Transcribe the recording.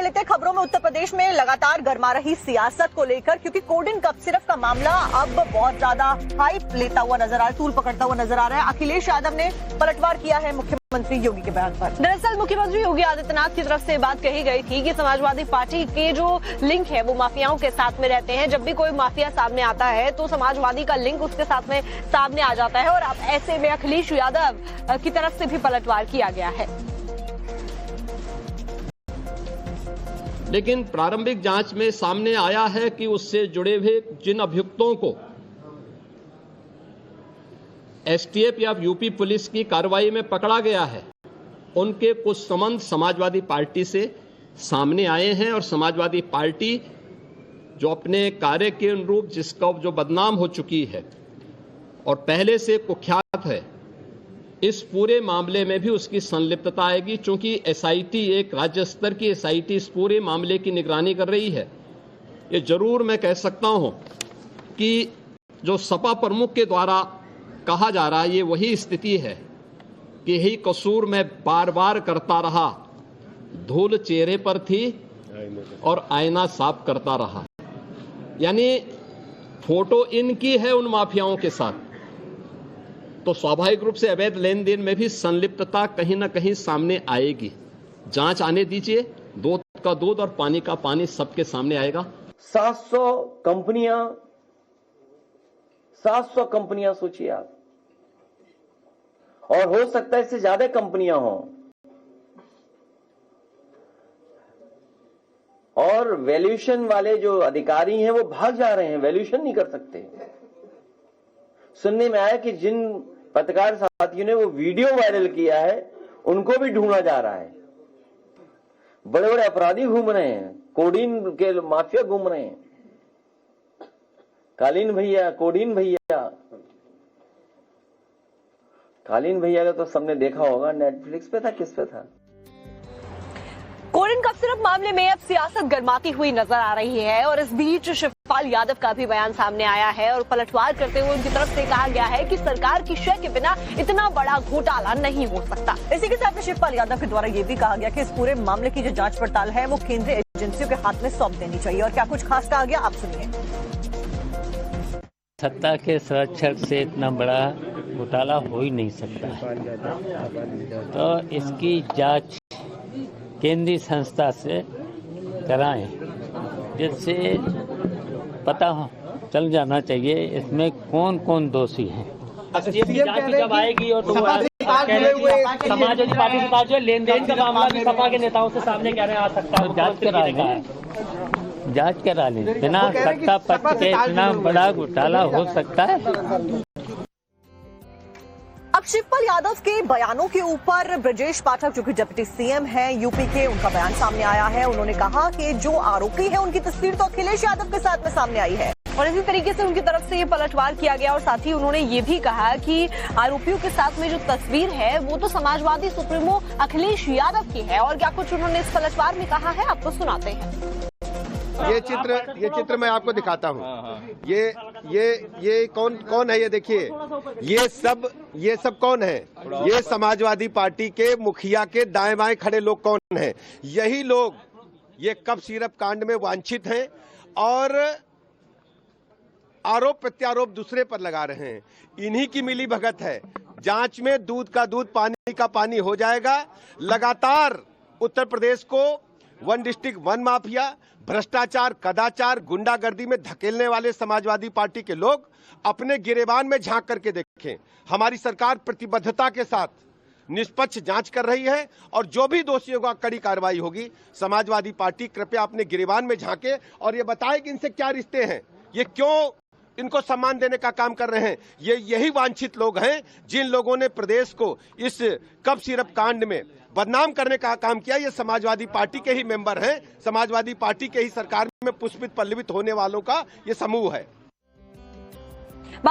लेते हैं खबरों में। उत्तर प्रदेश में लगातार गर्मा रही सियासत को लेकर, क्योंकि कोल्ड ड्रिंक कप सिरप का मामला अब बहुत ज्यादा हाइप लेता हुआ नजर आ रहा है, तूल पकड़ता हुआ नजर आ रहा है। अखिलेश यादव ने पलटवार किया है मुख्यमंत्री योगी के बयान पर। दरअसल मुख्यमंत्री योगी आदित्यनाथ की तरफ से बात कही गई थी कि समाजवादी पार्टी के जो लिंक है वो माफियाओं के साथ में रहते हैं। जब भी कोई माफिया सामने आता है तो समाजवादी का लिंक उसके साथ में सामने आ जाता है, और अब ऐसे में अखिलेश यादव की तरफ से भी पलटवार किया गया है। लेकिन प्रारंभिक जांच में सामने आया है कि उससे जुड़े हुए जिन अभियुक्तों को एसटीएफ या यूपी पुलिस की कार्रवाई में पकड़ा गया है, उनके कुछ संबंध समाजवादी पार्टी से सामने आए हैं। और समाजवादी पार्टी जो अपने कार्य के अनुरूप जिसका जो बदनाम हो चुकी है और पहले से कुख्यात है, इस पूरे मामले में भी उसकी संलिप्तता आएगी। चूंकि एसआईटी, एक राज्य स्तर की एसआईटी इस पूरे मामले की निगरानी कर रही है। ये जरूर मैं कह सकता हूं कि जो सपा प्रमुख के द्वारा कहा जा रहा है, ये वही स्थिति है कि यही कसूर मैं बार बार करता रहा, धूल चेहरे पर थी और आईना साफ करता रहा। यानी फोटो इनकी है उन माफियाओं के साथ, तो स्वाभाविक रूप से अवैध लेन देन में भी संलिप्तता कहीं ना कहीं सामने आएगी। जांच आने दीजिए, दूध का दूध और पानी का पानी सबके सामने आएगा। 700 कंपनियां सोचिए आप, और हो सकता है इससे ज्यादा कंपनियां हों, और वैल्यूएशन वाले जो अधिकारी हैं वो भाग जा रहे हैं, वैल्यूएशन नहीं कर सकते। सुनने में आया कि जिन पत्रकार साथियों ने वो वीडियो वायरल किया है उनको भी ढूंढा जा रहा है। बड़े बड़े अपराधी घूम रहे हैं, कोडीन के माफिया घूम रहे हैं, कालीन भैया, कोडीन भैया। कालीन भैया का तो सबने देखा होगा, नेटफ्लिक्स पे था, किस पे था। कोल्ड ड्रिंक कप सिरप मामले में अब सियासत गर्माती हुई नजर आ रही है, और इस बीच शिवपाल यादव का भी बयान सामने आया है और पलटवार करते हुए उनकी तरफ से कहा गया है कि सरकार की शय के बिना इतना बड़ा घोटाला नहीं हो सकता। इसी के साथ में शिवपाल यादव के द्वारा ये भी कहा गया कि इस पूरे मामले की जो जांच पड़ताल है वो केंद्रीय एजेंसियों के हाथ में सौंप देनी चाहिए। और क्या कुछ खास कहा गया, आप सुनिए। सत्ता के संरक्षक से इतना बड़ा घोटाला हो ही नहीं सकता है, तो इसकी जांच केंद्रीय संस्था से कराएं, जिससे पता चल जाना चाहिए इसमें कौन कौन दोषी हैं। जब आएगी और तो समाजवादी पार्टी के पास जो लेन देन का मामला भी सपा के नेताओं से सामने क्या आ सकता है, जांच करा लें। बिना सत्ता पक्ष के इतना बड़ा घोटाला हो सकता है। अब शिवपाल यादव के बयानों के ऊपर ब्रजेश पाठक, जो कि डिप्टी सीएम हैं यूपी के, उनका बयान सामने आया है। उन्होंने कहा कि जो आरोपी है उनकी तस्वीर तो अखिलेश यादव के साथ में सामने आई है, और इसी तरीके से उनकी तरफ से ये पलटवार किया गया। और साथ ही उन्होंने ये भी कहा कि आरोपियों के साथ में जो तस्वीर है वो तो समाजवादी सुप्रीमो अखिलेश यादव की है। और क्या कुछ उन्होंने इस पलटवार में कहा है, आपको सुनाते हैं। ये चित्र मैं आपको दिखाता हूँ। ये कौन है, ये देखिए, ये सब कौन है? ये समाजवादी पार्टी के मुखिया के दाएं बाएं खड़े लोग कौन हैं? यही लोग ये कप सिरप कांड में वांछित हैं और आरोप प्रत्यारोप दूसरे पर लगा रहे हैं। इन्हीं की मिली भगत है। जांच में दूध का दूध, पानी का पानी हो जाएगा। लगातार उत्तर प्रदेश को वन डिस्ट्रिक्ट वन माफिया, भ्रष्टाचार, कदाचार, गुंडागर्दी में धकेलने वाले समाजवादी पार्टी के लोग अपने गिरेबान में झांक करके देखें। हमारी सरकार प्रतिबद्धता के साथ निष्पक्ष जांच कर रही है, और जो भी दोषियों का कड़ी कार्रवाई होगी। समाजवादी पार्टी कृपया अपने गिरेबान में झांके और ये बताए कि इनसे क्या रिश्ते हैं, ये क्यों इनको सम्मान देने का काम कर रहे हैं। ये यही वांछित लोग हैं जिन लोगों ने प्रदेश को इस कप सिरप कांड में बदनाम करने का काम किया। ये समाजवादी पार्टी के ही मेंबर हैं, समाजवादी पार्टी के ही सरकार में पुष्पित पल्लवित होने वालों का ये समूह है।